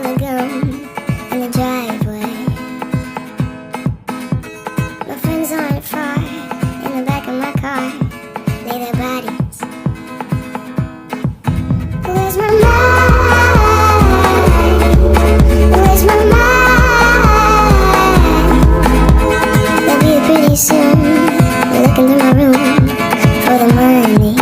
full of gum in the driveway. My friends aren't far, in the back of my car, lay their bodies. Where's my mind? Where's my mind? They'll be here pretty soon. They're looking through my room for the money.